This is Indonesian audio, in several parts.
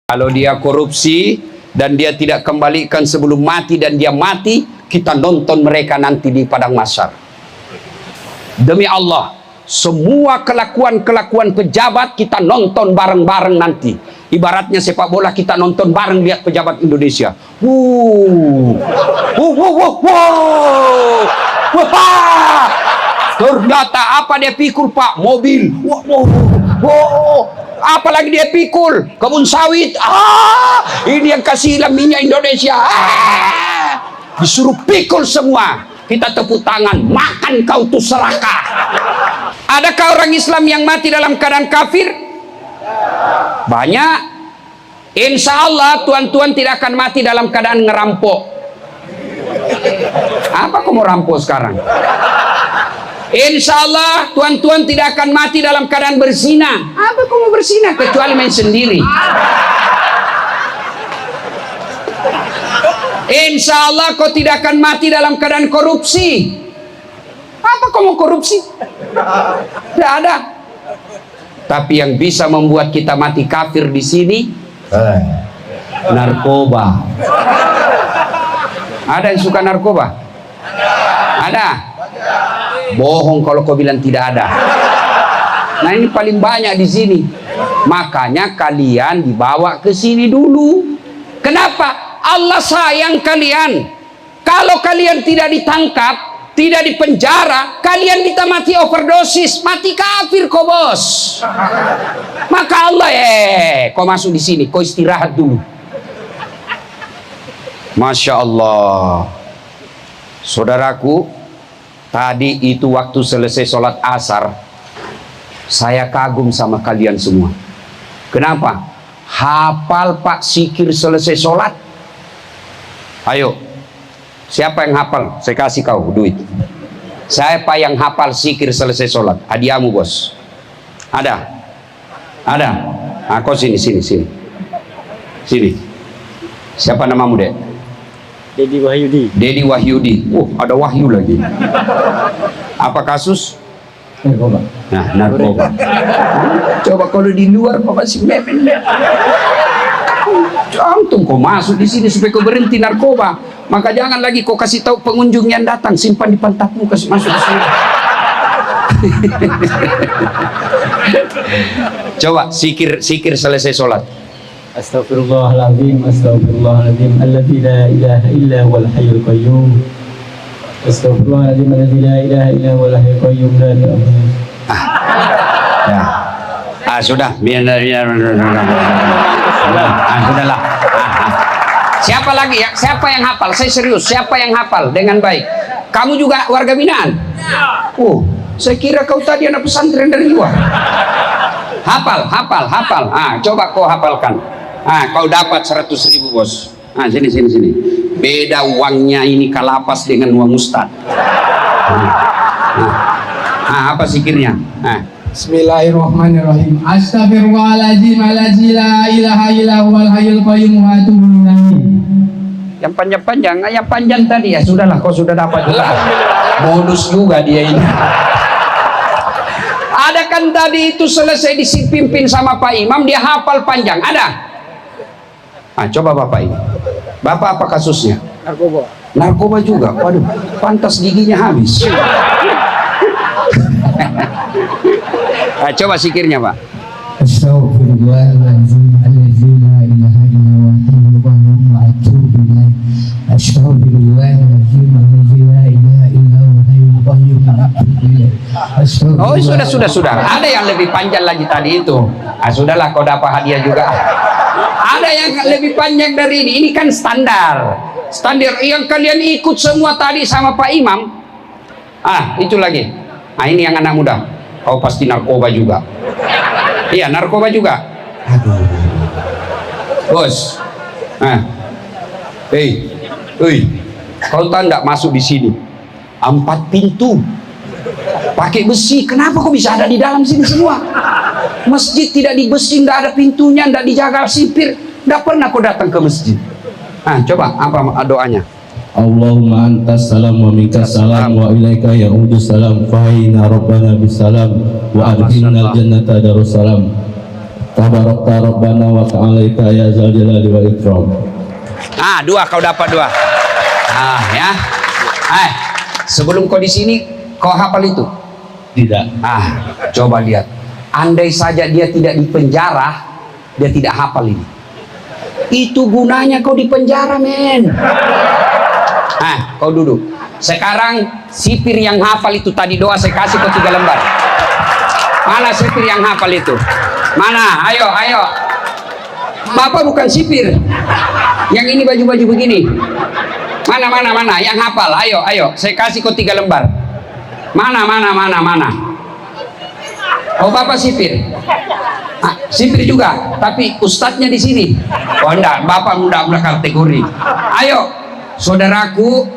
Kalau dia korupsi dan dia tidak kembalikan sebelum mati dan dia mati, kita nonton mereka nanti di padang mahsyar. Demi Allah, semua kelakuan-kelakuan pejabat kita nonton bareng-bareng nanti. Ibaratnya sepak bola kita nonton bareng lihat pejabat Indonesia. Ternyata apa dia pikul, Pak? Mobil. Apalagi dia pikul kebun sawit. Ini yang kasih minyak Indonesia. Disuruh pikul semua. Kita tepuk tangan, makan kau tuh serakah. Adakah orang Islam yang mati dalam keadaan kafir? Banyak. Insya Allah tuan-tuan tidak akan mati dalam keadaan ngerampok. Apa kau mau rampok sekarang? Insya Allah tuan-tuan tidak akan mati dalam keadaan berzina. Apa kau mau berzina kecuali main sendiri? Insya Allah kau tidak akan mati dalam keadaan korupsi. Apa kau mau korupsi? Tidak ada. Tapi yang bisa membuat kita mati kafir di sini narkoba. Ada yang suka narkoba? Ada. Bohong kalau kau bilang tidak ada. Nah ini paling banyak di sini. Makanya kalian dibawa ke sini dulu. Kenapa? Allah sayang kalian. Kalau kalian tidak ditangkap, tidak dipenjara, kalian kita mati overdosis, mati kafir kau bos. Maka Allah kau masuk di sini, kau istirahat dulu. Masya Allah. Saudaraku, tadi itu waktu selesai sholat asar, saya kagum sama kalian semua. Kenapa? Hafal Pak Sikir selesai sholat. Ayo, siapa yang hafal? Saya kasih kau duit. Siapa yang hafal Sikir selesai sholat? Hadiahmu bos. Ada? Ada? Nah, kau sini. Sini. Siapa namamu, Dek? Dedi Wahyudi. Dedi Wahyudi. Ada Wahyu lagi. Apa kasus? Narkoba. Nah, narkoba. Coba kalau di luar kau masih memen. Antum kau masuk di sini supaya kau berhenti narkoba. Maka jangan lagi kau kasih tahu pengunjung yang datang, simpan di pantatmu, kasih masuk di sini. Coba sikir selesai sholat. Astaghfirullahaladzim, astaghfirullahaladzim, alladzi la ilaha illa huwal hayyul qayyum. Astaghfirullahaladzim, alladzi la ilaha illa huwal hayyul qayyum. Sudah. Sudahlah. Siapa lagi ya? Siapa yang hafal? Saya serius. Siapa yang hafal dengan baik? Kamu juga warga binaan? Saya kira kau tadi anak pesantren dari luar. Hafal. Coba kau hafalkan. Kau dapat 100.000 bos. Sini. Beda uangnya ini kalapas dengan uang ustad. Apa sikirnya? Bismillahirrahmanirrahim. Astaghfirullahaladzim, alladzi la ilaha illa huwal hayyul qayyum wa atubu ilaih. Yang panjang, yang panjang tadi ya sudahlah, kau sudah dapat juga. Bonus juga dia ini. Ada kan tadi itu selesai dipimpin sama Pak Imam, dia hafal panjang. Ada? Coba Bapak ini. Bapak apa kasusnya? Narkoba juga. Waduh, pantas giginya habis. Coba sikirnya Pak. Astaghfirullahaladzim, alladzi la ilaha illa huwal hayyul qayyum wa atubu ilaih. Astaghfirullahaladzim, alladzi la ilaha illa huwal hayyul qayyum wa atubu ilaih. Sudah. Ada yang lebih panjang lagi tadi itu. Sudahlah, kau dapat hadiah juga. Ada yang lebih panjang dari ini. Ini kan standar yang kalian ikut semua tadi sama Pak Imam. Itu lagi. Ini yang anak muda. Kau pasti narkoba juga. Iya, narkoba juga. Aduh. Bos. Kau tahu enggak masuk di sini? 4 pintu. Pakai besi. Kenapa kok bisa ada di dalam sini semua? Masjid tidak di besi, enggak ada pintunya, enggak dijaga sipir. Enggak pernah kau datang ke masjid. Coba apa doanya? Allahumma antas salam wa minkas salam wa ilaika ya'udus salam fa'ina rabbana bisalam wa adkhilnal jannata darussalam. Tabarakta Rabbana wa ta'alaita ya zal jalali wal ikram. Ah, dua kau dapat dua. Ah, ya. Sebelum kau di sini, kau hafal itu? Tidak. Ah, coba lihat. Andai saja dia tidak di penjara, dia tidak hafal ini. Itu gunanya kau di penjara, men. Kau duduk. Sekarang sipir yang hafal itu tadi doa saya kasih kau 3 lembar. Mana sipir yang hafal itu? Mana? Ayo, ayo. Bapak bukan sipir. Yang ini baju-baju begini. Mana? Yang hafal. Ayo, ayo. Saya kasih kau 3 lembar. Mana? Oh, Bapak sipir. Sipir juga, tapi ustadznya di sini. Oh enggak, Bapak muda kategori. Ayo, saudaraku,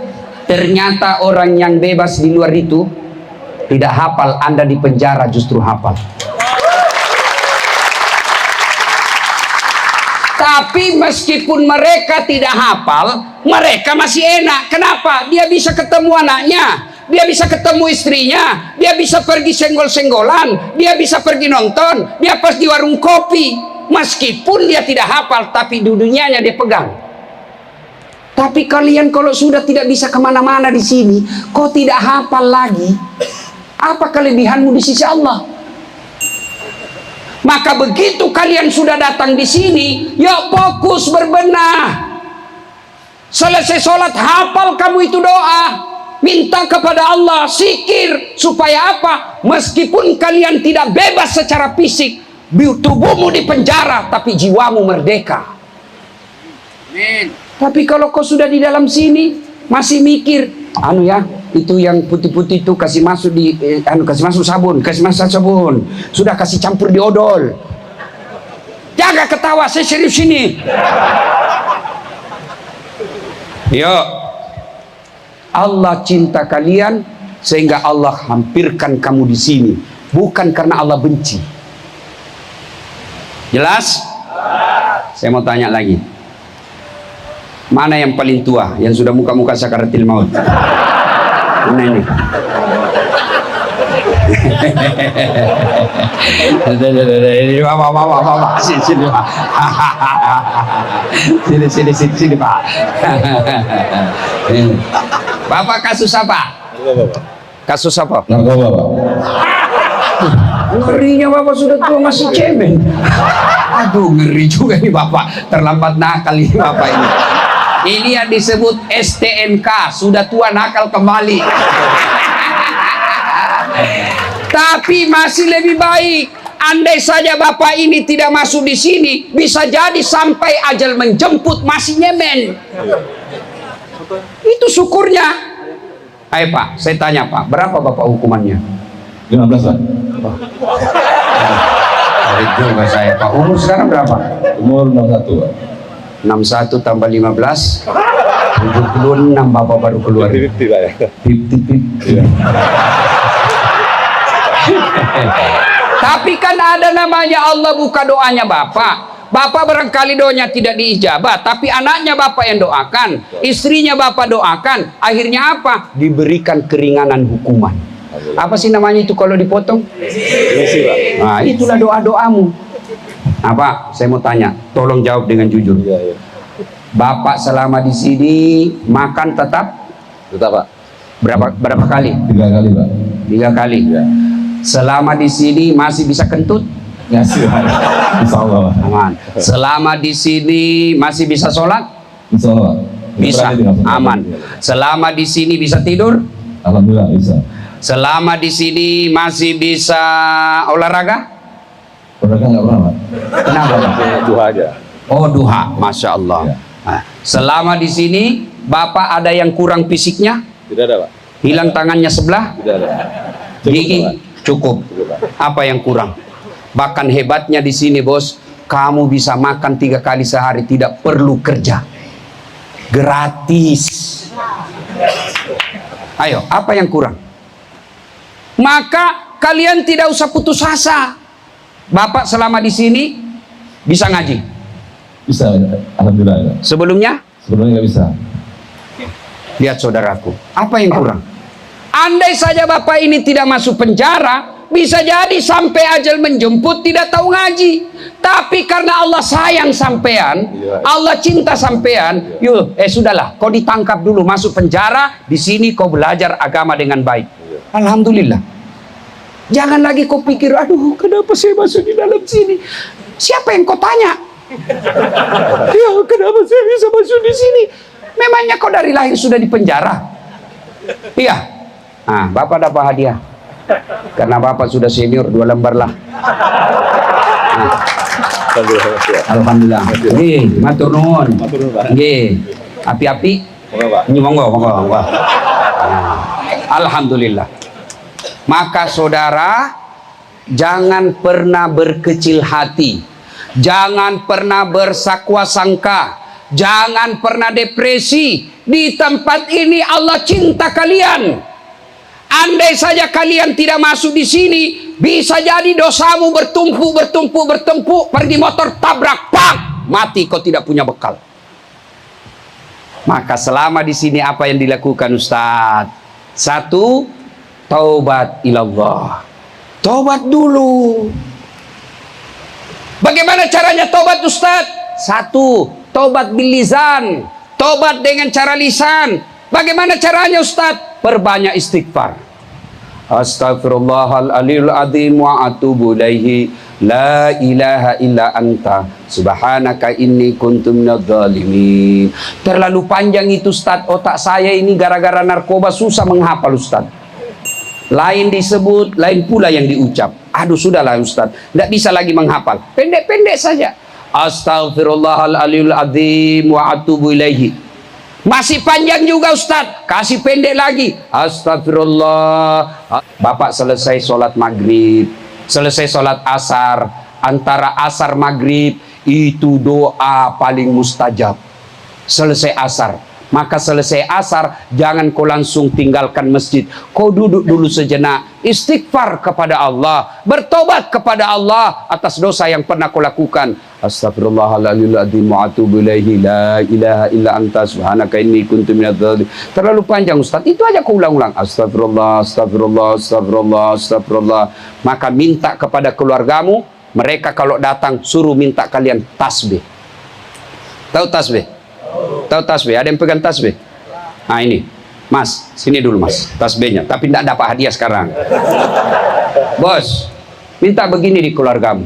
ternyata orang yang bebas di luar itu tidak hafal, Anda di penjara justru hafal. Tapi meskipun mereka tidak hafal, mereka masih enak. Kenapa? Dia bisa ketemu anaknya, dia bisa ketemu istrinya, dia bisa pergi senggol-senggolan, dia bisa pergi nonton, dia pas di warung kopi. Meskipun dia tidak hafal, tapi dunianya dia pegang. Tapi kalian kalau sudah tidak bisa kemana-mana di sini, kau tidak hafal lagi, apa kelebihanmu di sisi Allah? Maka begitu kalian sudah datang di sini, ya fokus berbenah. Selesai sholat, hafal kamu itu doa. Minta kepada Allah, zikir. Supaya apa? Meskipun kalian tidak bebas secara fisik, tubuhmu di penjara, tapi jiwamu merdeka. Amin. Tapi kalau kau sudah di dalam sini, masih mikir, itu yang putih-putih itu kasih masuk di kasih masuk sabun, sudah kasih campur di odol. Jaga ketawa, saya serius ini. Yuk, Allah cinta kalian sehingga Allah hampirkan kamu di sini, bukan karena Allah benci. Jelas? Saya mau tanya lagi. Mana yang paling tua, yang sudah muka-muka sakaratil maut? Mana ini? Bapak. Sini, Pak. Bapak kasus apa? Kasus apa? Narkoba, Pak. Ngerinya Bapak sudah tua masih cemen. Aduh, ngeri juga nih Bapak. Terlambat nakal ini Bapak ini. Ini yang disebut STNK, sudah tua nakal kembali. Tapi masih lebih baik. Andai saja Bapak ini tidak masuk di sini, bisa jadi sampai ajal menjemput masih nyemen. Itu syukurnya. Ayo Pak, saya tanya Pak, berapa Bapak hukumannya? 15, Pak. Tarik juga saya Pak. Umur sekarang berapa? Umur 61, Pak. 61 tambah 15 76 Bapak baru keluar. 50 lah ya. 50. Tapi kan ada namanya Allah buka doanya Bapak. Bapak barangkali doanya tidak diijabah, tapi anaknya Bapak yang doakan, istrinya Bapak doakan. Akhirnya apa? Diberikan keringanan hukuman. Apa sih namanya itu kalau dipotong? Nah, itulah doa-doamu. Nah, Pak, saya mau tanya, tolong jawab dengan jujur. Iya. Bapak selama di sini makan tetap? Tetap, Pak. Berapa kali? 3 kali, Pak. 3 kali. Ya. Selama di sini masih bisa kentut? Ngasih, Pak. Insya Allah, Pak. Aman. Selama di sini masih bisa sholat? Insya Allah, Pak. Bisa. Aman. Selama di sini bisa tidur? Alhamdulillah, bisa. Selama di sini masih bisa olahraga? Olahraga nggak pernah, Pak. Kenapa, Pak? Duha aja. Oh, duha. Masya Allah. Ya. Nah, selama di sini Bapak ada yang kurang fisiknya? Tidak ada, Pak. Hilang tangannya sebelah? Tidak ada. Gigi? Pak. Cukup. Pak. Apa yang kurang? Bahkan hebatnya di sini, Bos, kamu bisa makan 3 kali sehari, tidak perlu kerja. Gratis. Ayo, apa yang kurang? Maka kalian tidak usah putus asa. Bapak selama di sini bisa ngaji? Bisa, alhamdulillah. Ya. Sebelumnya? Sebelumnya nggak bisa. Lihat saudaraku, apa yang kurang? Andai saja Bapak ini tidak masuk penjara, Bisa jadi sampai ajal menjemput tidak tahu ngaji. Tapi karena Allah sayang sampean, Allah cinta sampean, yuk, sudahlah, kau ditangkap dulu, masuk penjara, di sini kau belajar agama dengan baik. Alhamdulillah. Jangan lagi kau pikir, aduh, kenapa saya masuk di dalam sini? Siapa yang kau tanya? Ya, kenapa saya bisa masuk di sini? Memangnya kau dari lahir sudah di penjara? Iya. Nah, Bapak dapat hadiah. Karena Bapak sudah senior 2 lembar lah. Nah. Alhamdulillah. Nggih, matur nuwun. Nggih. Api-api. Monggo. Nah. Alhamdulillah. Maka saudara, jangan pernah berkecil hati. Jangan pernah bersakwa sangka. Jangan pernah depresi. Di tempat ini Allah cinta kalian. Andai saja kalian tidak masuk di sini, bisa jadi dosamu bertumpuk, pergi motor tabrak, pak, mati kau tidak punya bekal. Maka selama di sini apa yang dilakukan Ustaz? 1, taubat ilallah. Taubat dulu. Bagaimana caranya taubat Ustaz? 1, taubat bil lisan. Taubat dengan cara lisan. Bagaimana caranya Ustaz? Perbanyak istighfar. Astaghfirullahaladzim wa atubu ilaihi. La ilaha illa anta subhanaka inni kuntu minadz zalimin. Terlalu panjang itu Ustaz. Otak saya ini gara-gara narkoba susah menghafal Ustaz. Lain disebut, lain pula yang diucap. Aduh, sudahlah Ustaz, tidak bisa lagi menghafal. Pendek-pendek saja. Astaghfirullahaladzim wa atubu ilaihi. Masih panjang juga Ustaz, kasih pendek lagi. Astagfirullah. Bapak selesai sholat maghrib, selesai sholat asar, antara asar maghrib itu doa paling mustajab. Selesai asar, maka selesai asar jangan kau langsung tinggalkan masjid. Kau duduk dulu sejenak, istighfar kepada Allah, bertobat kepada Allah atas dosa yang pernah kau lakukan. Astagfirullahaladzim wa atubu ilaihi. La ilaha illa anta subhanaka inni kuntu minadz zalimin. Terlalu panjang Ustaz, itu aja kau ulang-ulang. Astagfirullah. Maka minta kepada keluargamu, mereka kalau datang suruh minta kalian tasbih. Tahu tasbih? Tahu tasbih? Ada yang pegang tasbih? Nah ini, Mas, sini dulu Mas, tasbihnya. Tapi tidak dapat hadiah sekarang. Bos, minta begini di keluargamu.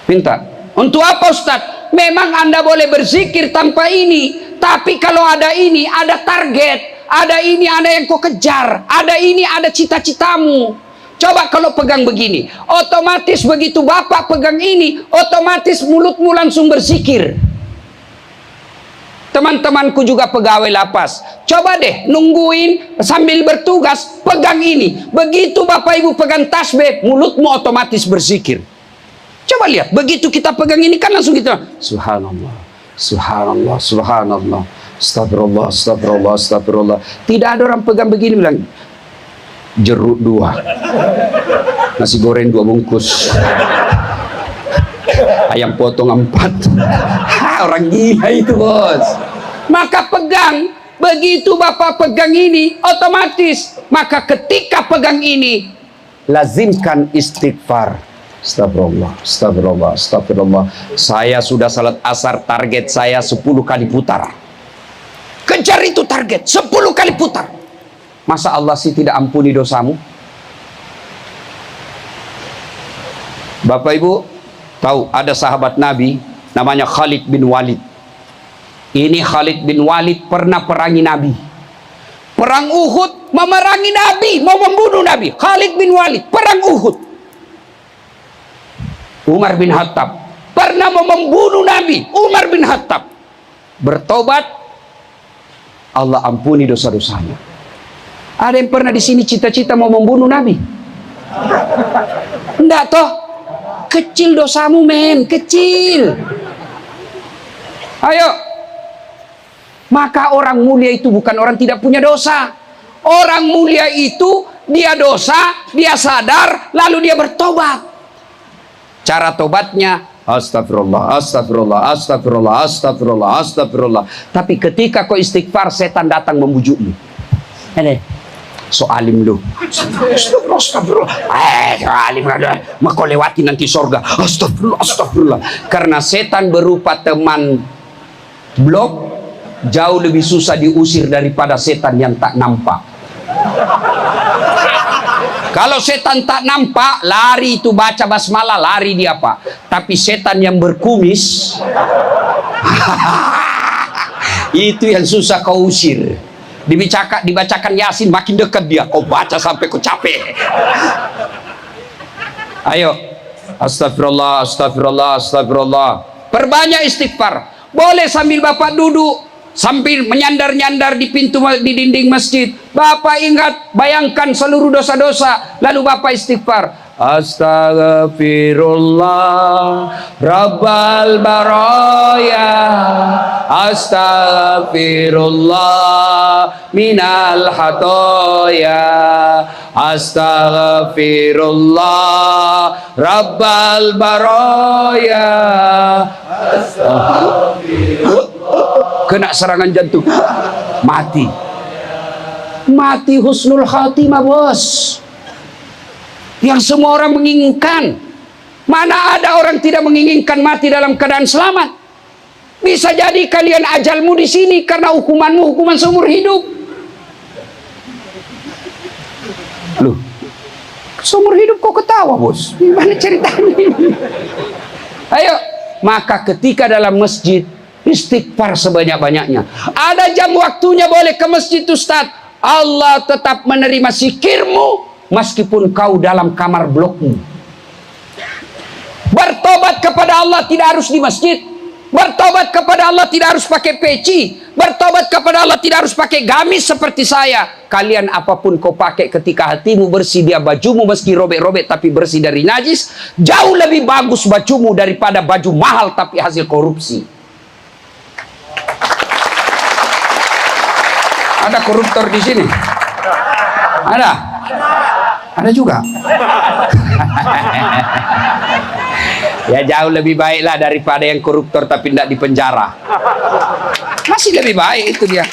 Minta. Untuk apa Ustaz? Memang Anda boleh berzikir tanpa ini. Tapi kalau ada ini, ada target. Ada ini, ada yang kau kejar. Ada ini, ada cita-citamu. Coba kalau pegang begini. Otomatis begitu Bapak pegang ini, otomatis mulutmu langsung berzikir. Teman-temanku juga pegawai lapas. Coba deh nungguin sambil bertugas, pegang ini. Begitu Bapak Ibu pegang tasbih, mulutmu otomatis berzikir. Coba lihat, begitu kita pegang ini kan langsung kita subhanallah, subhanallah, subhanallah, astagfirullah, astagfirullah, astagfirullah. Tidak ada orang pegang begini bilang jeruk 2, nasi goreng 2 bungkus, ayam potong 4. Orang gila itu bos. Maka pegang, begitu Bapak pegang ini otomatis. Maka ketika pegang ini lazimkan istighfar. Astagfirullah, astagfirullah, astagfirullah. Saya sudah salat asar, target saya 10 kali putar. Kejar itu target, 10 kali putar. Masa Allah sih tidak ampuni dosamu? Bapak Ibu tahu ada sahabat Nabi namanya Khalid bin Walid. Ini Khalid bin Walid pernah perangi Nabi. Perang Uhud, memerangi Nabi, mau membunuh Nabi. Khalid bin Walid, perang Uhud. Umar bin Khattab pernah mau membunuh Nabi. Umar bin Khattab bertobat, Allah ampuni dosa-dosanya. Ada yang pernah di sini cita-cita mau membunuh Nabi? Enggak toh? Kecil dosamu men, kecil. Ayo. Maka orang mulia itu bukan orang tidak punya dosa. Orang mulia itu dia dosa, dia sadar, lalu dia bertobat. Cara tobatnya astagfirullah, astagfirullah, astagfirullah, astagfirullah, astagfirullah. Tapi ketika kau istighfar, setan datang membujukmu. So alim lu. Astagfirullah. Alim ada. Maka lewati nanti sorga. Astagfirullah. Karena setan berupa teman blok jauh lebih susah diusir daripada setan yang tak nampak. Kalau setan tak nampak, lari itu baca basmalah, lari dia Pak. Tapi setan yang berkumis, itu yang susah kau usir. Dibacakan Yasin, makin dekat dia. Kau baca sampai kau capek. Ayo, astagfirullah, astagfirullah, astagfirullah. Perbanyak istighfar. Boleh sambil Bapak duduk, sambil menyandar-nyandar di pintu, di dinding masjid. Bapak ingat, bayangkan seluruh dosa-dosa, lalu Bapak istighfar. Astaghfirullah Rabbal baraya, astaghfirullah minal hatoya, astaghfirullah Rabbal baraya, astaghfirullah. Kena serangan jantung, mati husnul khatimah bos, yang semua orang menginginkan. Mana ada orang tidak menginginkan mati dalam keadaan selamat? Bisa jadi kalian ajalmu di sini karena hukumanmu hukuman seumur hidup. Loh, seumur hidup kok ketawa bos? Gimana ceritanya ini? Ayo, maka ketika dalam masjid istighfar sebanyak-banyaknya. Ada jam waktunya boleh ke masjid Ustaz. Allah tetap menerima zikirmu meskipun kau dalam kamar blokmu. Bertobat kepada Allah tidak harus di masjid. Bertobat kepada Allah tidak harus pakai peci. Bertobat kepada Allah tidak harus pakai gamis seperti saya. Kalian apapun kau pakai, ketika hatimu bersih, dia bajumu meski robek-robek tapi bersih dari najis. Jauh lebih bagus bajumu daripada baju mahal tapi hasil korupsi. Ada koruptor di sini? Ada? Ada juga? Ya jauh lebih baiklah daripada yang koruptor tapi tidak dipenjara. Masih lebih baik itu dia.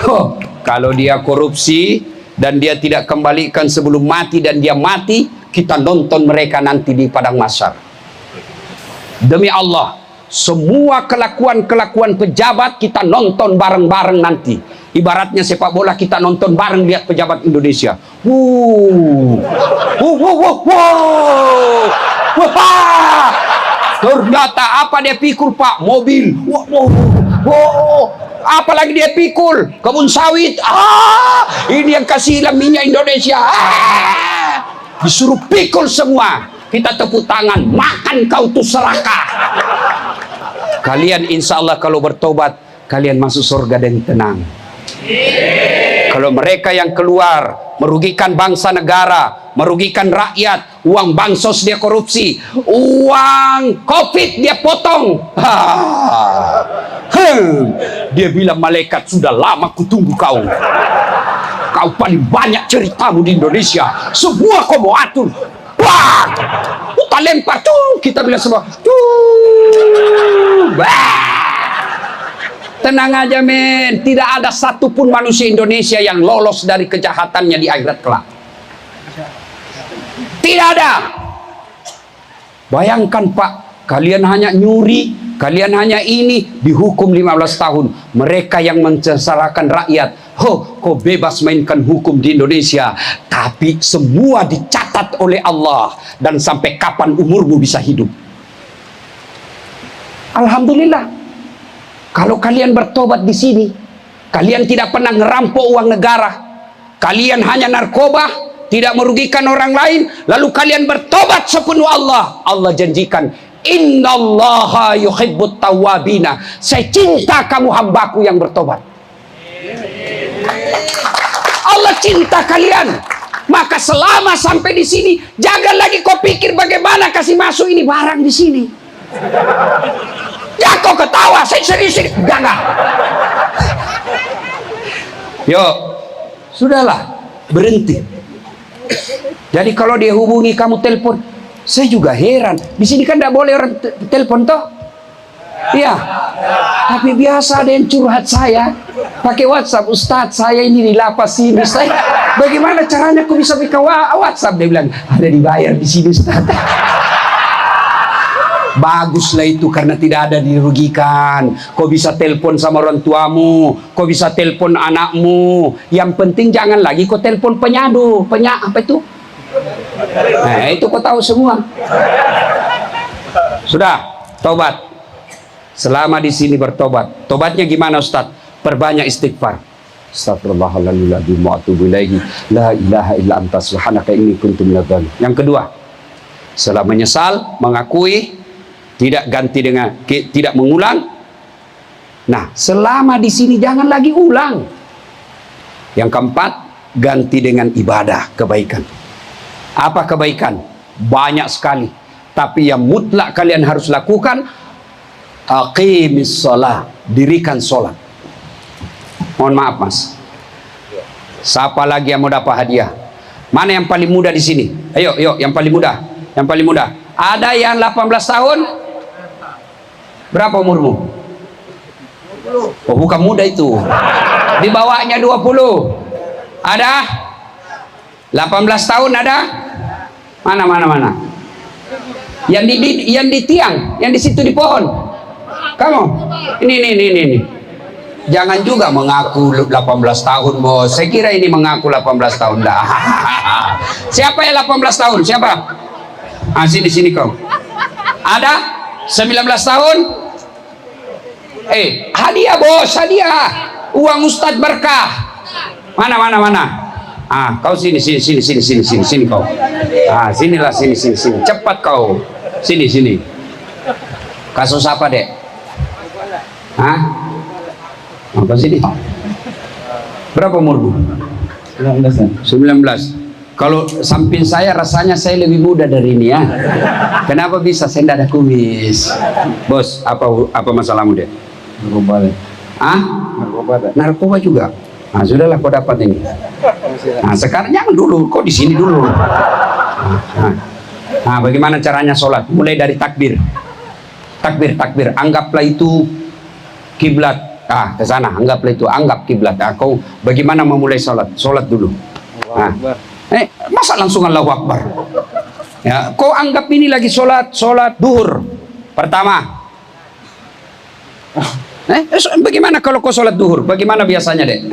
Oh, kalau dia korupsi dan dia tidak kembalikan sebelum mati dan dia mati, kita nonton mereka nanti di padang mahsyar. Demi Allah, semua kelakuan-kelakuan pejabat kita nonton bareng-bareng nanti. Ibaratnya sepak bola kita nonton bareng lihat pejabat Indonesia. Ternyata apa dia pikul Pak? Mobil. Apalagi dia pikul kebun sawit. Ini yang kasih minyak Indonesia. Disuruh pikul semua. Kita tepuk tangan, makan kau tuh serakah. Kalian insya Allah kalau bertobat, kalian masuk surga dan tenang. Kalau mereka yang keluar merugikan bangsa negara, merugikan rakyat, uang bansos dia korupsi, uang COVID dia potong. Dia bilang malaikat, sudah lama kutunggu kau. Kau paling banyak ceritamu di Indonesia, semua kau mau atur. Wah, kita lempar tuh, kita bilang semua tuh. Tenang aja men, tidak ada satupun manusia Indonesia yang lolos dari kejahatannya di akhirat kelak. Tidak ada. Bayangkan Pak, kalian hanya nyuri, kalian hanya ini, dihukum 15 tahun. Mereka yang mensengsarakan rakyat, kau bebas mainkan hukum di Indonesia, tapi semua dicatat oleh Allah dan sampai kapan umurmu bisa hidup. Alhamdulillah. Kalau kalian bertobat di sini, kalian tidak pernah ngerampok uang negara, kalian hanya narkoba, tidak merugikan orang lain, lalu kalian bertobat sepenuh Allah. Allah janjikan, innallaha yuhibbut tawwabina. Saya cinta kamu hambaku yang bertobat. Allah cinta kalian. Maka selama sampai di sini, jangan lagi kau pikir bagaimana kasih masuk ini barang di sini. Ya kau ketawa, saya serius. Jangan. Yuk, sudahlah, berhenti. Jadi kalau dia hubungi kamu telepon, saya juga heran. Di sini kan tidak boleh orang telepon toh. Iya. Tapi biasa ada yang curhat saya pakai WhatsApp, Ustadz saya ini di lapas sini, saya bagaimana caranya aku bisa buka WhatsApp? Dia bilang ada dibayar di sini Ustadz. Baguslah itu karena tidak ada dirugikan. Kau bisa telepon sama orang tuamu, kau bisa telepon anakmu. Yang penting jangan lagi kau telepon penyadu, apa itu? Nah, itu kau tahu semua. Sudah, tobat. Selama di sini bertobat. Tobatnya gimana Ustaz? Perbanyak istighfar. Astagfirullahaladzim wa atubu ilaihi. La ilaha illa anta subhanaka inni kuntu minadz dzalimin. Yang kedua, setelah menyesal, mengakui, tidak ganti dengan tidak mengulang. Nah, selama di sini jangan lagi ulang. Yang keempat, ganti dengan ibadah, kebaikan. Apa kebaikan? Banyak sekali. Tapi yang mutlak kalian harus lakukan, aqimis shalah, dirikan sholat. Mohon maaf Mas. Siapa lagi yang mau dapat hadiah? Mana yang paling muda di sini? Ayo, yang paling muda. Yang paling muda. Ada yang 18 tahun? Berapa umurmu? Oh, bukan muda itu. Di bawahnya 20. Ada? 18 tahun ada? Mana? Yang di tiang, yang di situ di pohon. Kamu? Ini. Jangan juga mengaku 18 tahun, Bos. Saya kira ini mengaku 18 tahun dah. Siapa yang 18 tahun? Siapa? Ah, sini kau. Ada? 19 tahun? Hadiah Bos, hadiah. Uang Ustadz berkah. Mana? Ah, kau sini kau. Ah, sinilah sini. Cepat kau. Sini. Kasus apa, Dek? Hah? Apa sini? Berapa umurmu? 19. Kalau samping saya rasanya saya lebih muda dari ini ya. Kenapa bisa? Saya tidak ada kumis. Bos, apa masalahmu, Dek? Narkoba. Ah? Narkoba juga. Nah, sudahlah kau dapat ini. Nah, sekarang jangan dulu, kau di sini dulu. Nah, bagaimana caranya sholat? Mulai dari takbir. Takbir. Anggaplah itu kiblat. Ke sana. Anggap kiblat. Kau bagaimana memulai sholat? Sholat dulu. Nah, masa langsung Allahu Akbar? Ya, kau anggap ini lagi sholat duhur pertama. Bagaimana kalau kau sholat duhur? Bagaimana biasanya, Dek?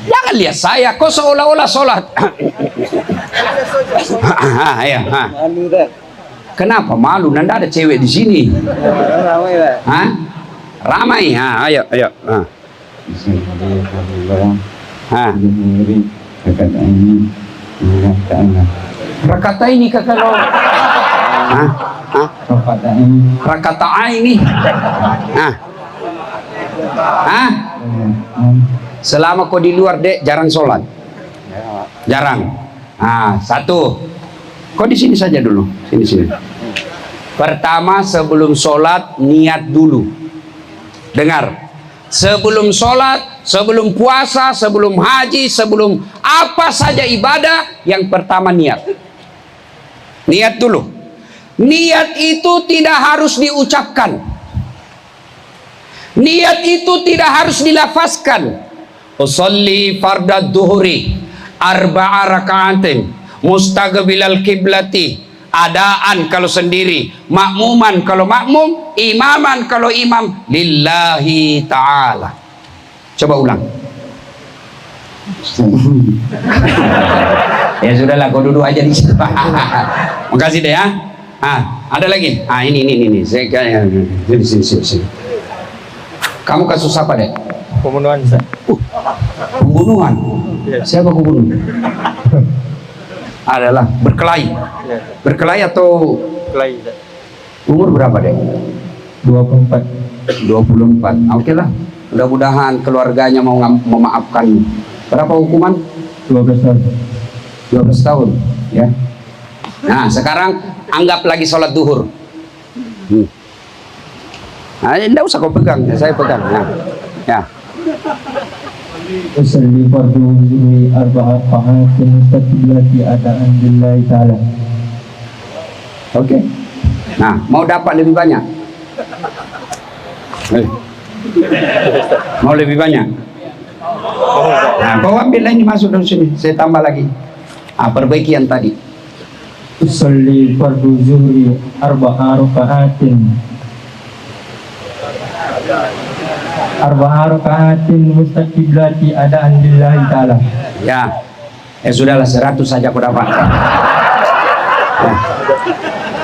Jangan lihat saya, kau seolah-olah sholat. Kenapa malu? Nanda ada cewek di sini. Ramai. Ayo. Rakataini kalau Rakataini. Selama kau di luar, Dek, jarang sholat. Jarang. Satu. Kau di sini saja dulu. Sini. Pertama, sebelum sholat niat dulu. Dengar. Sebelum sholat, sebelum puasa, sebelum haji, sebelum apa saja ibadah, yang pertama niat. Niat dulu. Niat itu tidak harus diucapkan. Niat itu tidak harus dilafazkan. Usolli fardad duhuri arba'a raka'atin mustaqbilal kiblati. Adaan kalau sendiri, makmuman kalau makmum, imaman kalau imam, lillahi ta'ala. Coba ulang. Ya sudahlah, kau duduk aja di situ. Makasih deh ya. Ada lagi. Ini. Saya sini. Kamu kasus apa, Dek? Pembunuhan, Ustaz. Pembunuhan. Siapa kau bunuh? Adalah berkelahi. Berkelahi atau Kelahi, Ustaz. umur berapa, Dek? 24. Oke lah. Mudah-mudahan keluarganya mau memaafkan. Berapa hukuman? 12 tahun. 12 tahun, ya. Nah, sekarang anggap lagi sholat duhur. Tidak usah kau pegang, saya pegang. Ya. usalli fardu zuhri arba'a raka'atin mustaqbilati adaan lillahi ta'ala. Oke. Nah, mau dapat lebih banyak? Mau lebih banyak? Nah, kau ambil ini masuk dari sini. Saya tambah lagi. Perbaiki yang tadi. Usalli fardu zuhri arba'a raka'atin mustaqbilati adaan lillahi ta'ala. Ya. Sudahlah 100 saja kau dapat. Ya.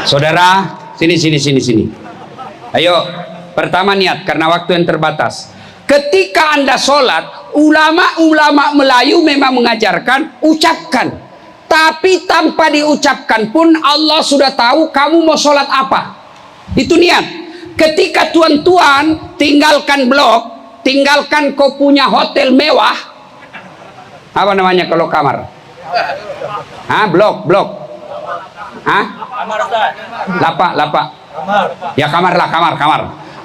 Saudara, sini. Ayo, pertama niat karena waktu yang terbatas. Ketika Anda sholat, ulama-ulama Melayu memang mengajarkan ucapkan. Tapi tanpa diucapkan pun Allah sudah tahu kamu mau sholat apa. Itu niat. Ketika tuan-tuan tinggalkan blok, tinggalkan kau punya hotel mewah. Apa namanya kalau kamar? Blok. Lapa. Ya kamar.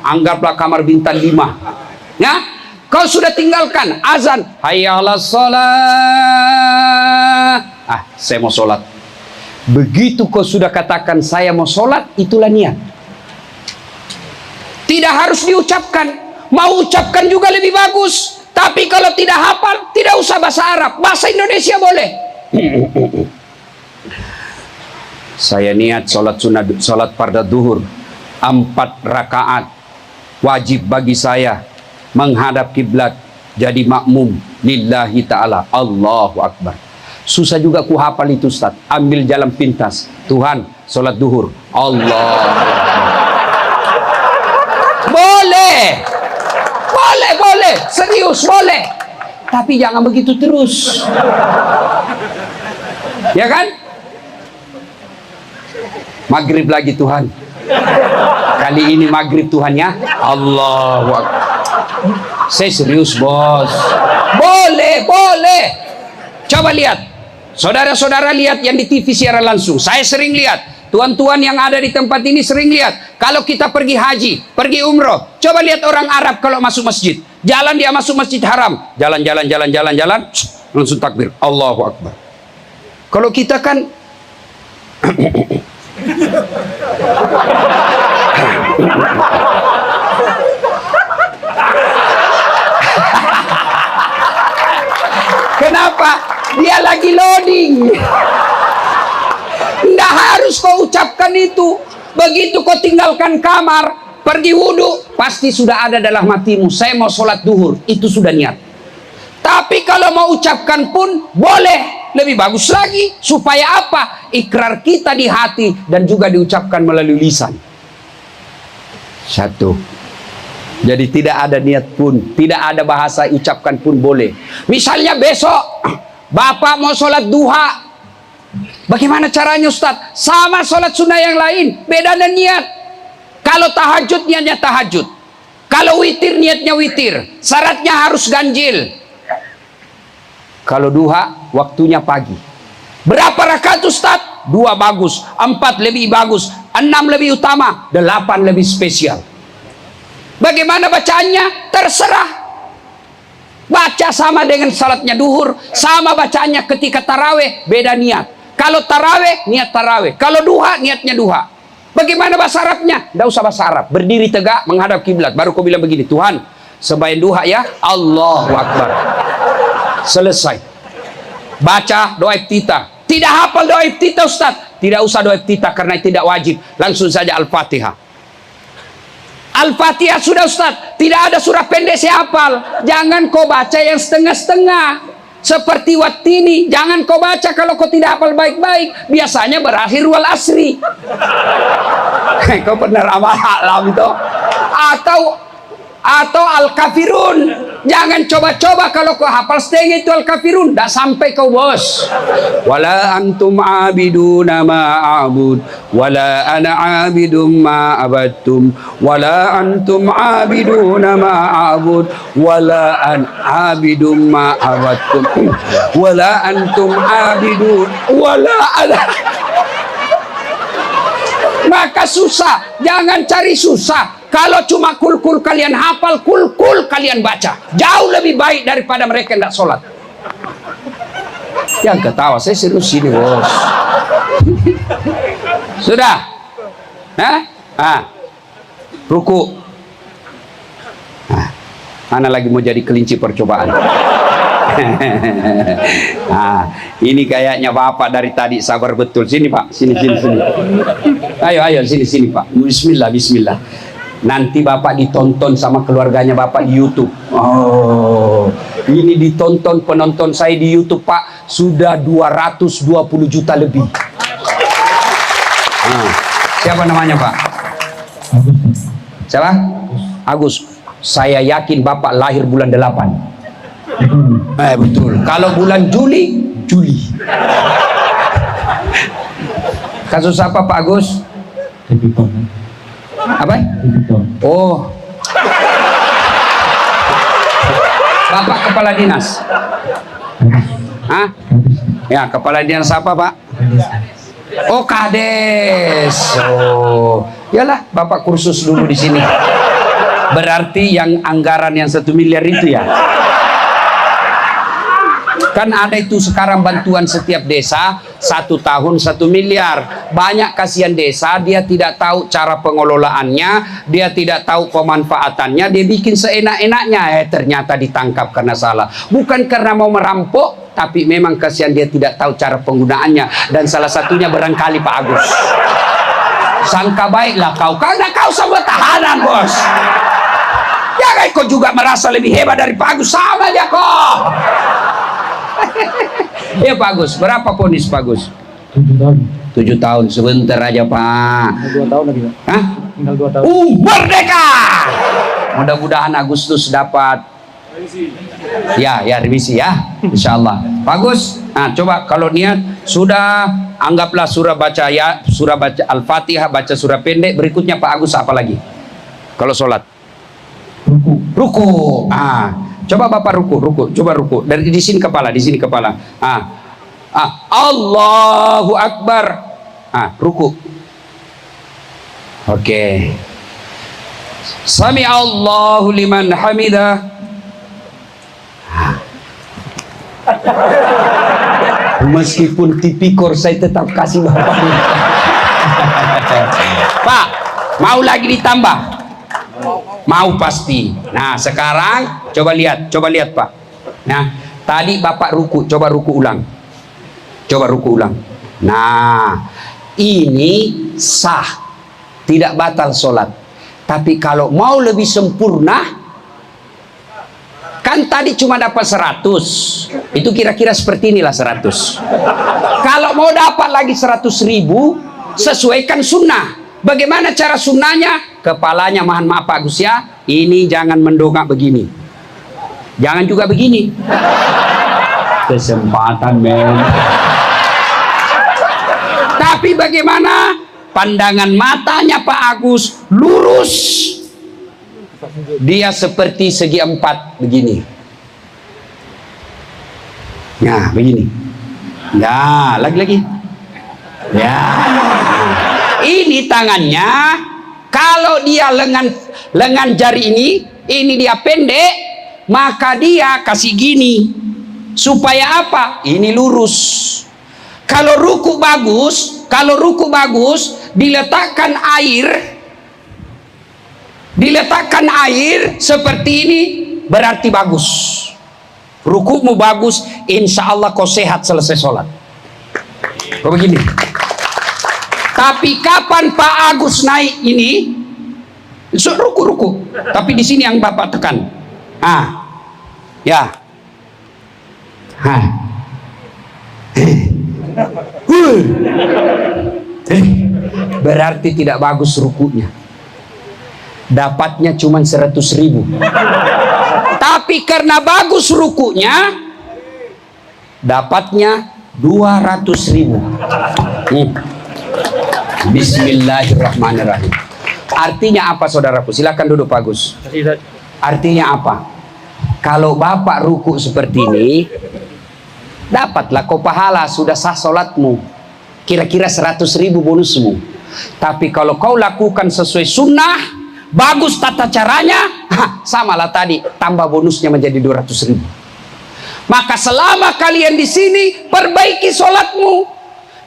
Anggaplah kamar bintang 5. Ya, kau sudah tinggalkan azan. Hayya 'alas shalah. Saya mau sholat. Begitu kau sudah katakan saya mau sholat, itulah niat. Tidak harus diucapkan. Mau ucapkan juga lebih bagus. Tapi kalau tidak hafal, tidak usah bahasa Arab. Bahasa Indonesia boleh. Saya niat sholat sunnah, sholat fardu duhur 4 rakaat. Wajib bagi saya menghadap kiblat, jadi makmum lillahi ta'ala. Allahu Akbar. Susah juga ku hafal itu, Ustaz. Ambil jalan pintas. Tuhan, sholat duhur. Allah. Boleh. Serius, boleh. Tapi jangan begitu terus. Ya kan? Maghrib lagi Tuhan. Kali ini maghrib Tuhan ya. Allahu Akbar. Saya serius, bos. Boleh. Coba lihat. Saudara-saudara lihat yang di TV siaran langsung. Saya sering lihat. Tuan-tuan yang ada di tempat ini sering lihat. Kalau kita pergi haji, pergi umroh, coba lihat orang Arab kalau masuk masjid. Jalan dia masuk masjid haram. Jalan. Langsung takbir. Allahu Akbar. Kalau kita kan kenapa? Dia lagi loading. Tidak harus kau ucapkan itu. Begitu kau tinggalkan kamar, pergi wudhu, pasti sudah ada dalam hatimu, saya mau sholat duhur. Itu sudah niat. Tapi kalau mau ucapkan pun boleh. Lebih bagus lagi. Supaya apa? Ikrar kita di hati dan juga diucapkan melalui lisan. Satu. Jadi tidak ada niat pun, tidak ada bahasa ucapkan pun boleh. Misalnya besok Bapak mau sholat duha, bagaimana caranya Ustaz? Sama sholat sunnah yang lain, beda dan niat. Kalau tahajud niatnya tahajud, kalau witir niatnya witir, syaratnya harus ganjil. Kalau duha waktunya pagi. Berapa rakaat Ustaz? 2 bagus, 4 lebih bagus, 6 lebih utama, 8 lebih spesial. Bagaimana bacaannya? Terserah. Baca sama dengan salatnya duhur, sama bacanya ketika taraweh, beda niat. Kalau taraweh, niat taraweh. Kalau duha, niatnya duha. Bagaimana bahasa Arabnya? Tidak usah bahasa Arab. Berdiri tegak, menghadap kiblat. Baru kau bilang begini, Tuhan, sembahyang duha ya, Allahu Akbar. Selesai. Baca doa iftitah. Tidak hafal doa iftitah Ustaz? Tidak usah doa iftitah karena tidak wajib. Langsung saja Al-Fatihah. Al-Fatihah sudah Ustaz, tidak ada surah pendek saya hafal. Jangan kau baca yang setengah-setengah. Seperti Wattini, jangan kau baca kalau kau tidak hafal baik-baik. Biasanya berakhir wal asri. Kau pernah ramal itu? Atau Al-Kafirun. Jangan coba-coba kalau kau hafal setengah itu Al-Kafirun, tidak sampai kau bos. Wala antum abiduna ma'abud, wala ana abidum ma'abadtum, wala antum abiduna ma'abud, wala an abidum ma'abadtum, wala antum abidun, wala ana. Maka susah, jangan cari susah. Kalau cuma kul-kul kalian hafal, kul-kul kalian baca. Jauh lebih baik daripada mereka yang tidak sholat. Yang ketawa, saya serius sini bos. Sudah? Ruku. Mana lagi mau jadi kelinci percobaan? Ini kayaknya bapak dari tadi sabar betul. Sini pak, sini. Ayo sini pak. Bismillah. Nanti bapak ditonton sama keluarganya bapak di YouTube. Oh, ini ditonton penonton saya di YouTube pak sudah 220 juta lebih. Siapa namanya pak? Siapa? Agus. Saya yakin bapak lahir bulan 8. Betul. Kalau bulan Juli. Kasus apa Pak Agus? Apa? Oh. Bapak kepala dinas. Ya, kepala dinas apa Pak? Oh, Kades. Oh, yalah, Bapak kursus dulu di sini. Berarti yang anggaran yang 1 miliar itu ya. Kan ada itu sekarang bantuan setiap desa 1 tahun 1 miliar. Banyak kasihan desa, dia tidak tahu cara pengelolaannya, dia tidak tahu pemanfaatannya, dia bikin seenak-enaknya. Ternyata ditangkap karena salah. Bukan karena mau merampok, tapi memang kasihan dia tidak tahu cara penggunaannya. Dan salah satunya barangkali Pak Agus. Sangka baiklah kau, karena kau sama tahanan bos. Jangan kau juga merasa lebih hebat dari Pak Agus, sama aja kok. Ya Pak Agus, berapa vonis Pak Agus? 7 tahun. 7 tahun, sebentar aja Pak. 2 tahun lagi Pak. Hah? Tinggal 2 tahun. Merdeka! Mudah-mudahan Agustus dapat. Ya revisi ya, insya Allah. Pak Agus, nah coba kalau niat sudah, anggaplah surah baca Al-Fatihah, baca surah pendek. Berikutnya Pak Agus apa lagi? Kalau sholat? Ruku. Coba Bapak ruku. Coba ruku. Dari di sini kepala. Allahu Akbar. Ruku. Oke. Sami Allahu liman hamidah. Meskipun tipikor saya tetap kasih Bapak. Pak, mau lagi ditambah? Mau pasti. Nah sekarang coba lihat Pak. Nah tadi Bapak ruku, coba ruku ulang. Nah ini sah, tidak batal sholat. Tapi kalau mau lebih sempurna, kan tadi cuma dapat 100, itu kira-kira seperti inilah 100. Kalau mau dapat lagi 100.000, sesuaikan sunnah. Bagaimana cara sunnahnya? Kepalanya, mohon maaf Pak Agus ya, ini jangan mendongak begini, jangan juga begini. Kesempatan men. Tapi bagaimana pandangan matanya Pak Agus? Lurus. Dia seperti segi 4 begini. Nah begini. Ya lagi. Ya. Ini tangannya, kalau dia lengan jari ini dia pendek, maka dia kasih gini. Supaya apa? Ini lurus. Kalau ruku bagus, diletakkan air seperti ini, berarti bagus. Rukumu bagus, insya Allah kau sehat selesai sholat. Kau begini. Tapi kapan Pak Agus naik ini? Ruku. Tapi di sini yang Bapak tekan. Ya. Berarti tidak bagus rukunya. Dapatnya cuma 100.000. Tapi karena bagus rukunya, dapatnya 200.000. Bismillahirrahmanirrahim. Artinya apa saudaraku? Silakan duduk Pak Agus. Artinya apa? Kalau Bapak ruku seperti ini, dapatlah kau pahala, sudah sah sholatmu. Kira-kira 100.000 bonusmu. Tapi kalau kau lakukan sesuai sunnah, bagus tata caranya, samalah tadi, tambah bonusnya menjadi 200.000. Maka selama kalian di sini, perbaiki sholatmu.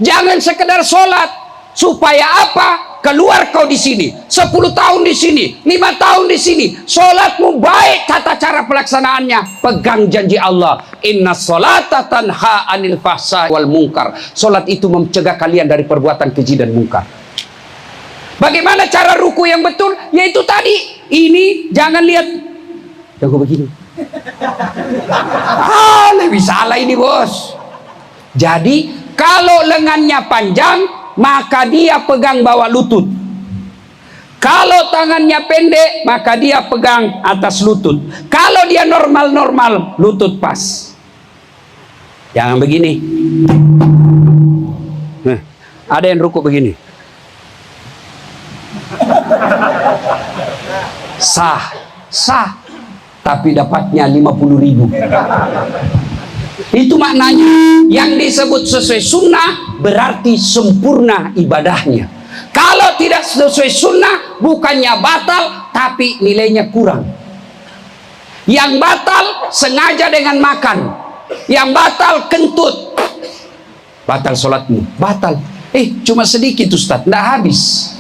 Jangan sekedar sholat. Supaya apa? Keluar kau di sini 10 tahun di sini, 5 tahun di sini, sholatmu baik tata cara pelaksanaannya. Pegang janji Allah, inna sholata tanha anil fahsya wal munkar. Sholat itu mencegah kalian dari perbuatan keji dan munkar. Bagaimana cara ruku yang betul? Yaitu tadi, ini jangan lihat jago begini. Lebih salah ini bos. Jadi kalau lengannya panjang, maka dia pegang bawah lutut. Kalau tangannya pendek, maka dia pegang atas lutut. Kalau dia normal-normal, lutut pas. Jangan begini. Ada yang ruku begini. Sah, tapi dapatnya 50.000. Itu maknanya. Yang disebut sesuai sunnah berarti sempurna ibadahnya. Kalau tidak sesuai sunnah, bukannya batal, tapi nilainya kurang. Yang batal sengaja dengan makan, yang batal kentut, batal sholatmu. Batal. Cuma sedikit Ustaz, tidak habis,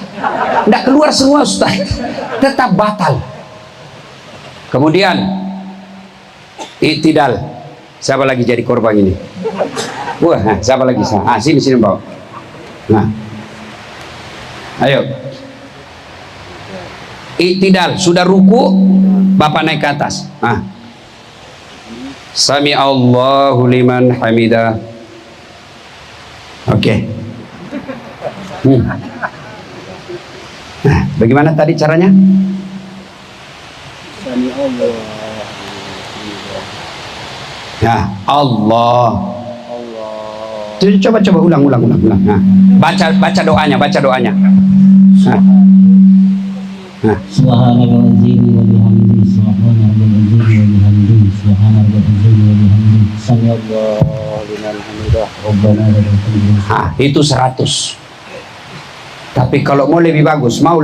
tidak keluar semua Ustaz, tetap batal. Kemudian i'tidal. Siapa lagi jadi korban ini? Wah, siapa lagi? Sini bawa. Nah, ayo. I'tidal, sudah ruku, Bapak naik ke atas. Sami Allahu liman hamidah. Oke. Nah, bagaimana tadi caranya? Sami Allah. Ya, Allah. Coba ulang. Nah, baca doanya. Nah. Subhanallazim wa bihamdihi, subhanallazim wa bihamdihi, subhanallazim wa bihamdihi, samiallahu liman hamidah, rabbana lakal hamd. Itu 100. Tapi kalau mau lebih bagus, mau?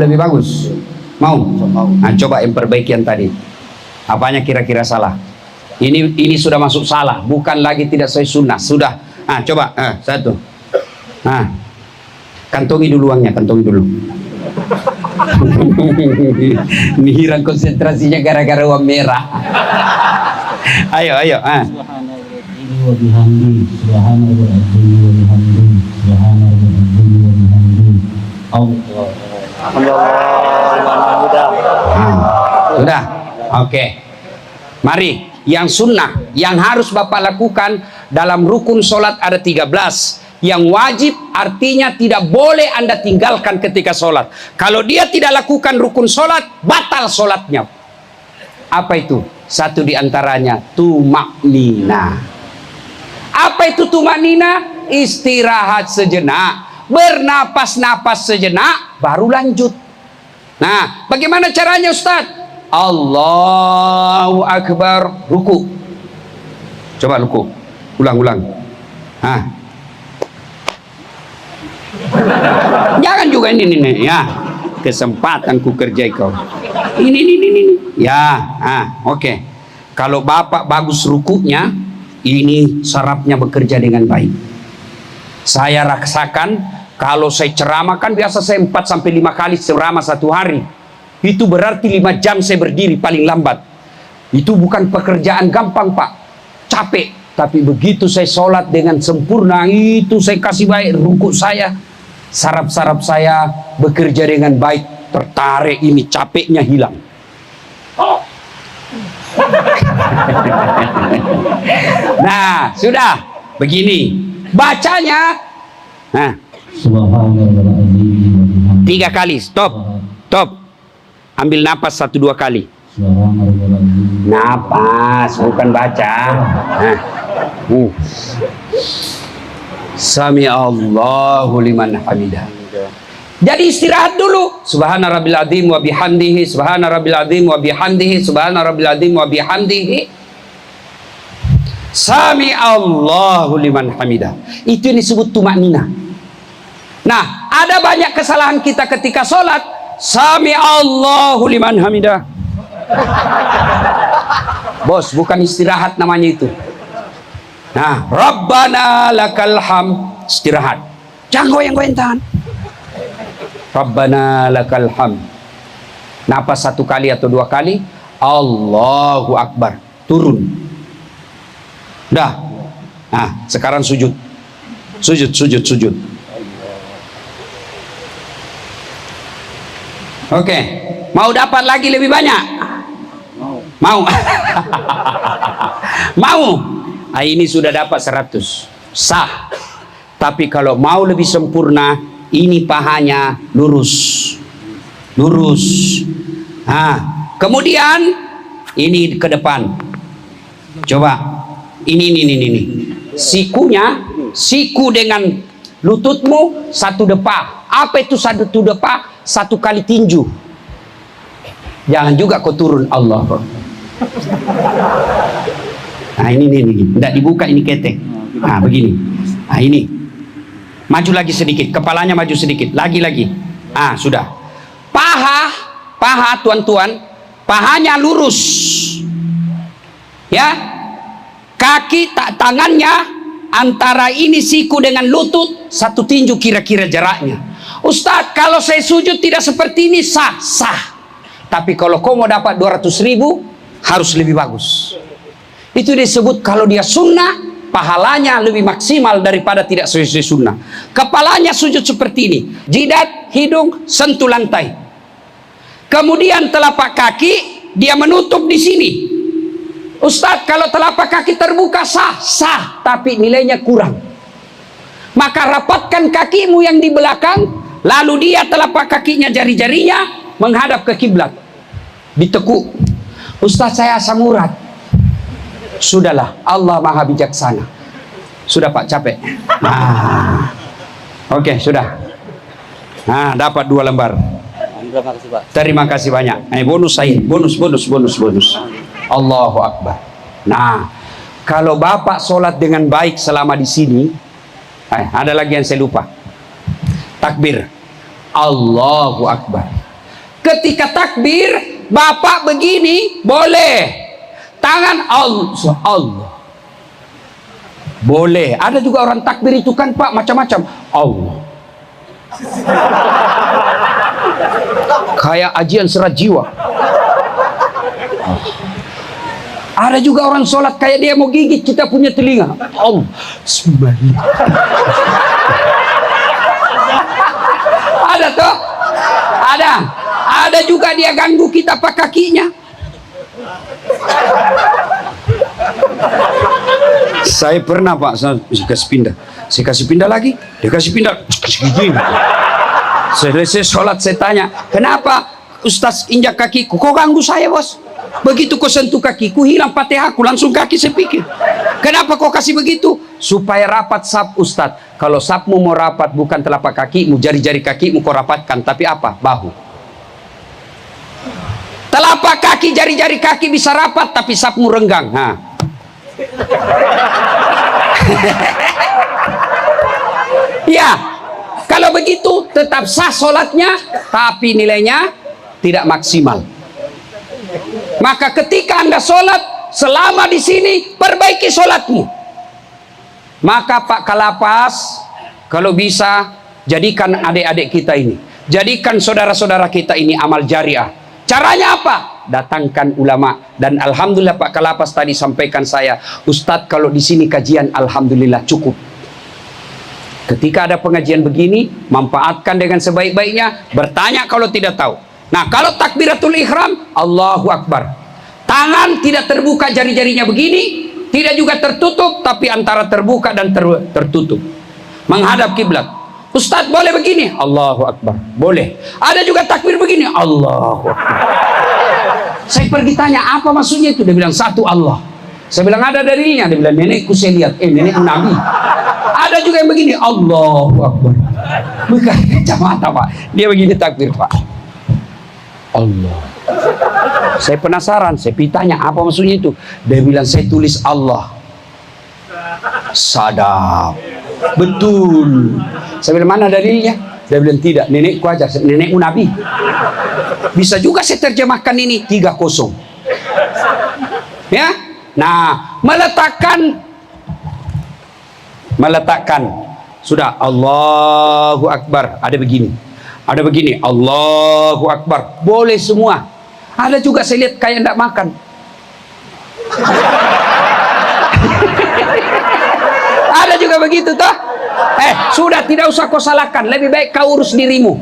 Nah, coba yang perbaikian tadi. Apanya kira-kira salah? Ini sudah masuk salah, bukan lagi tidak sesuai sunnah. Sudah. Coba 1. Kantongi dulu uangnya, Ini hilang konsentrasinya gara-gara uang merah. Ayo. Subhanallazim wa bihamdihi, subhanallazim wa bihamdihi, subhanallazim wa bihamdihi. Sudah. Oke. Mari. Yang sunnah, yang harus Bapak lakukan dalam rukun sholat ada 13. Yang wajib artinya tidak boleh Anda tinggalkan ketika sholat. Kalau dia tidak lakukan rukun sholat, batal sholatnya. Apa itu? Satu diantaranya tumaknina. Apa itu tumaknina? Istirahat sejenak, bernapas-napas sejenak, baru lanjut. Nah, bagaimana caranya Ustaz? Allahu Akbar, ruku. Coba ruku. Ulang. Jangan juga ini ya. Kesempatan ku kerjai kau. Ini. Ya, oke. Kalau Bapak bagus rukunya, ini sarafnya bekerja dengan baik. Saya rasakan kalau saya ceramah kan biasa saya 4-5 kali ceramah satu hari. Itu berarti 5 jam saya berdiri paling lambat. Itu bukan pekerjaan gampang Pak, capek. Tapi begitu saya sholat dengan sempurna, itu saya kasih baik ruku saya, saraf-saraf saya bekerja dengan baik, tertarik, ini capeknya hilang. Nah, sudah begini bacanya. Nah, 3 kali, stop. Ambil napas 1-2 kali. Napas, bukan baca. Sami Allahu liman hamidah. Jadi istirahat dulu. Subhana rabbil azim wa bihamdihi, subhana rabbil azim wa bihamdihi, subhana rabbil azim wa bihamdihi. Sami Allahu liman hamidah. Itu yang disebut tumaknina. Nah, ada banyak kesalahan kita ketika sholat. Sami Allahu liman hamidah. Bos, bukan istirahat namanya itu. Nah, Rabbana lakal hamd, istirahat. Jangan goyang-goyang tangan. Rabbana lakal hamd. Napa 1 kali atau 2 kali? Allahu Akbar. Turun. Dah. Nah, sekarang sujud. Sujud. Oke. Mau dapat lagi lebih banyak? Mau. Mau. Ah, ini sudah dapat 100. Sah. Tapi kalau mau lebih sempurna, ini pahanya lurus. Nah, kemudian ini ke depan. Coba. Ini. Siku dengan lututmu 1 depa. Apa itu 1 depa? 1 kali tinju. Jangan juga kau turun, Allah. Nah, ini. Tidak dibuka, ini ketek. Nah, begini. Nah, ini. Maju lagi sedikit, kepalanya maju sedikit. Lagi. Ah, sudah. Paha tuan-tuan, pahanya lurus. Ya. Kaki tangannya antara ini siku dengan lutut 1 tinju kira-kira jaraknya. Ustadz, kalau saya sujud tidak seperti ini, sah. Tapi kalau kau mau dapat 200.000, harus lebih bagus. Itu disebut kalau dia sunnah, pahalanya lebih maksimal daripada tidak sesuai sunnah. Kepalanya sujud seperti ini, jidat, hidung, sentuh lantai. Kemudian telapak kaki dia menutup di sini. Ustadz, kalau telapak kaki terbuka sah, tapi nilainya kurang. Maka rapatkan kakimu yang di belakang, lalu dia telapak kakinya, jari-jarinya menghadap ke kiblat. Ditekuk. Ustadz, saya asam urat. Sudahlah, Allah Maha Bijaksana. Sudah Pak, capek. Nah. Oke, sudah. Nah, dapat 2 lembar. Terima kasih, Pak. Terima kasih banyak. Bonus saya, bonus. Allahu Akbar. Nah, kalau Bapak sholat dengan baik selama di sini, ada lagi yang saya lupa. Takbir. Allahu Akbar. Ketika takbir, Bapak begini, boleh. Tangan Allah. Boleh. Ada juga orang takbir itu kan Pak, macam-macam. Allah. Kayak ajian serat jiwa. Ada juga orang sholat kayak dia mau gigit kita punya telinga. Allah. Ada toh? Ada juga dia ganggu kita pakai kakinya. Saya pernah Pak, saya kasih pindah lagi, dia kasih pindah, selesai sholat saya tanya, kenapa Ustaz injak kakiku, kok ganggu saya bos? Begitu kau sentuh kakiku hilang Fatihahku, langsung kaki saya pikir, kenapa kau kasih begitu? Supaya rapat saf Ustaz. Kalau safmu mau rapat bukan telapak kakimu, jari-jari kakimu kau rapatkan, tapi apa? Bahu. Telapak kaki, jari-jari kaki bisa rapat, tapi safmu renggang. Nah. Ya, kalau begitu tetap sah sholatnya, tapi nilainya tidak maksimal. Maka ketika Anda sholat selama di sini, perbaiki sholatmu. Maka Pak Kalapas, kalau bisa jadikan adik-adik kita ini, jadikan saudara-saudara kita ini amal jariah. Caranya apa? Datangkan ulama. Dan alhamdulillah Pak Kalapas tadi sampaikan saya, Ustadz kalau di sini kajian alhamdulillah cukup. Ketika ada pengajian begini, manfaatkan dengan sebaik-baiknya, bertanya kalau tidak tahu. Nah, kalau takbiratul ihram, Allahu Akbar. Tangan tidak terbuka, jari-jarinya begini, tidak juga tertutup, tapi antara terbuka dan tertutup. Menghadap kiblat. Ustadz boleh begini? Allahu Akbar. Boleh. Ada juga takbir begini. Allahu Akbar. Saya pergi tanya, apa maksudnya itu? Dia bilang, satu Allah. Saya bilang, ada dalilnya. Dia bilang, nenekku saya lihat. Nenekku Nabi. Ada juga yang begini. Allahu Akbar. Bukan kacamata Pak. Dia begini takbir Pak. Allah. Saya penasaran, saya tanya apa maksudnya itu. Dia bilang saya tulis Allah. Sadap. Betul. Saya bilang mana dalilnya? Dia bilang tidak, nenekku aja, nenekmu Nabi. Bisa juga saya terjemahkan ini 3-0. Ya, nah meletakkan sudah Allahu Akbar, ada begini, Allahu Akbar, boleh semua. Ada juga saya lihat kayak tidak makan. Ada juga begitu toh. Sudah, tidak usah kau salahkan, lebih baik kau urus dirimu,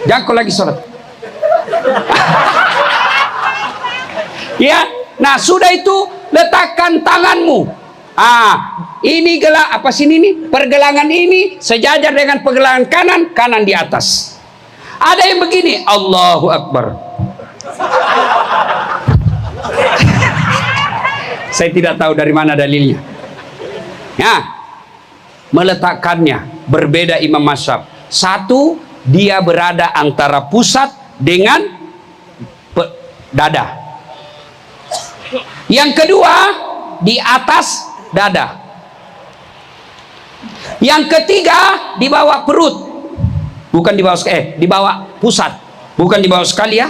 jangan kau lagi sholat. Ya, nah sudah itu letakkan tanganmu. Ini apa sini nih? Pergelangan ini sejajar dengan pergelangan kanan di atas. Ada yang begini, Allahu Akbar. Saya tidak tahu dari mana dalilnya. Ya, meletakkannya berbeda imam mazhab. Satu, dia berada antara pusat dengan dada. Yang kedua, di atas dada. Yang ketiga, di bawah perut. Bukan di bawah di bawah pusat. Bukan di bawah sekali ya.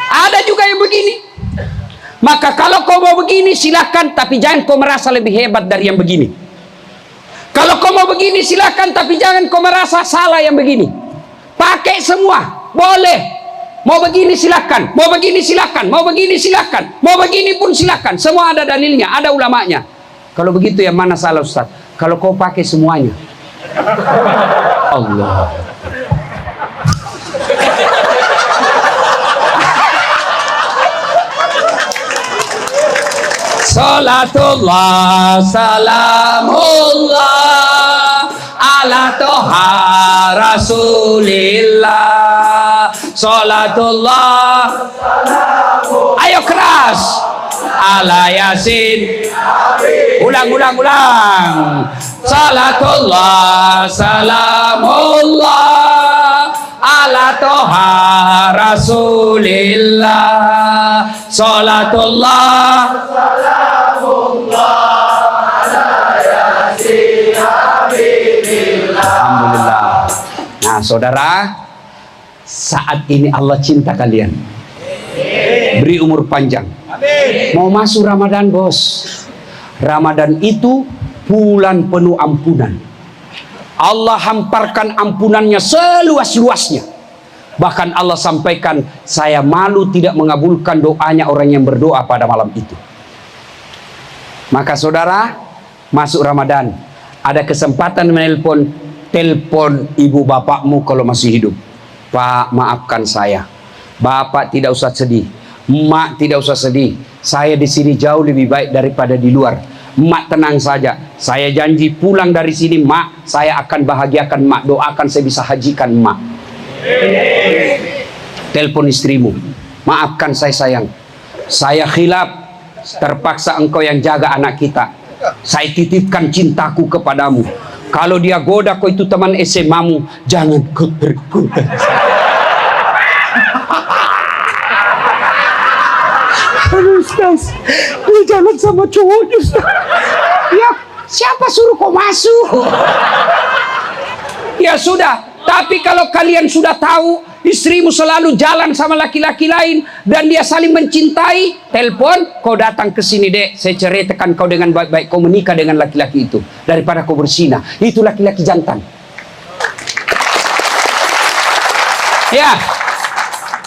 Ada juga yang begini. Maka kalau kau mau begini silakan, tapi jangan kau merasa lebih hebat dari yang begini. Kalau kau mau begini silakan, tapi jangan kau merasa salah yang begini. Pakai semua, boleh. Mau begini silakan, mau begini silakan, mau begini silakan, mau begini pun silakan. Semua ada dalilnya, ada ulamanya. Kalau begitu yang mana salah Ustaz? Kalau kau pakai semuanya. Allah. Salatullah salamullah ala toha rasulillah. Salatullah salamullah. Ayo keras. Ala yasin. Ulang. Salatullah salamullah ala toha rasulillah. Salatullah salamullah ala yasin habibillah. Alhamdulillah. Nah saudara, saat ini Allah cinta kalian, beri umur panjang. Mau masuk Ramadan bos. Ramadan itu bulan penuh ampunan. Allah hamparkan ampunannya seluas-luasnya. Bahkan Allah sampaikan, saya malu tidak mengabulkan doanya orang yang berdoa pada malam itu. Maka saudara, masuk Ramadan, ada kesempatan telepon ibu bapakmu kalau masih hidup. Pak, maafkan saya. Bapak tidak usah sedih. Mak tidak usah sedih. Saya di sini jauh lebih baik daripada di luar. Mak tenang saja. Saya janji pulang dari sini, Mak, saya akan bahagiakan Mak. Doakan saya bisa hajikan Mak. Telepon istrimu. Maafkan saya sayang. Saya khilaf. Terpaksa engkau yang jaga anak kita. Saya titipkan cintaku kepadamu. Kalau dia goda kau itu teman SMA-mu, jangan kau tergoda. Ustaz, dia jalan sama cowoknya Ustaz. Ya, siapa suruh kau masuk? Ya sudah, tapi kalau kalian sudah tahu istrimu selalu jalan sama laki-laki lain dan dia saling mencintai, telepon, kau datang ke sini dek, saya ceritakan kau dengan baik-baik, kau menikah dengan laki-laki itu daripada kau bersinah. Itu laki-laki jantan. Ya.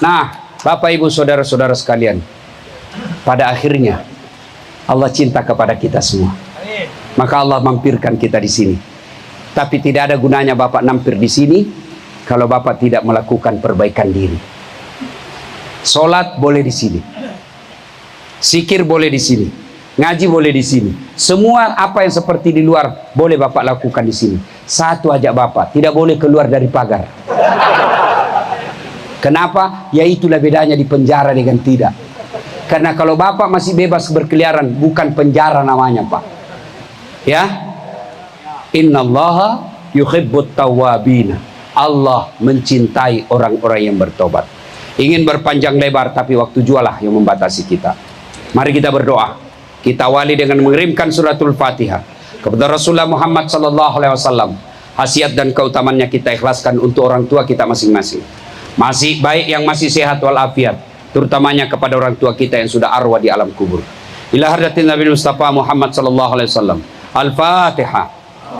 Nah, Bapak Ibu saudara-saudara sekalian, pada akhirnya Allah cinta kepada kita semua. Maka Allah mampirkan kita di sini. Tapi tidak ada gunanya Bapak mampir di sini kalau Bapak tidak melakukan perbaikan diri. Salat boleh di sini. Zikir boleh di sini. Ngaji boleh di sini. Semua apa yang seperti di luar boleh Bapak lakukan di sini. Satu aja Bapak, tidak boleh keluar dari pagar. Kenapa? Ya itulah bedanya di penjara dengan tidak. Karena kalau Bapak masih bebas berkeliaran, bukan penjara namanya, Pak. Ya. Innallaha yuhibbut tawwabina. Allah mencintai orang-orang yang bertobat. Ingin berpanjang lebar, tapi waktu jualah yang membatasi kita. Mari kita berdoa. Kita awali dengan mengirimkan suratul Fatihah kepada Rasulullah Muhammad sallallahu alaihi wasallam. Khasiat dan keutamannya kita ikhlaskan untuk orang tua kita masing-masing. Masih baik yang masih sehat walafiat, terutamanya kepada orang tua kita yang sudah arwah di alam kubur. Ila hadratin Nabi Mustafa Muhammad sallallahu alaihi wasallam. Al-Fatihah.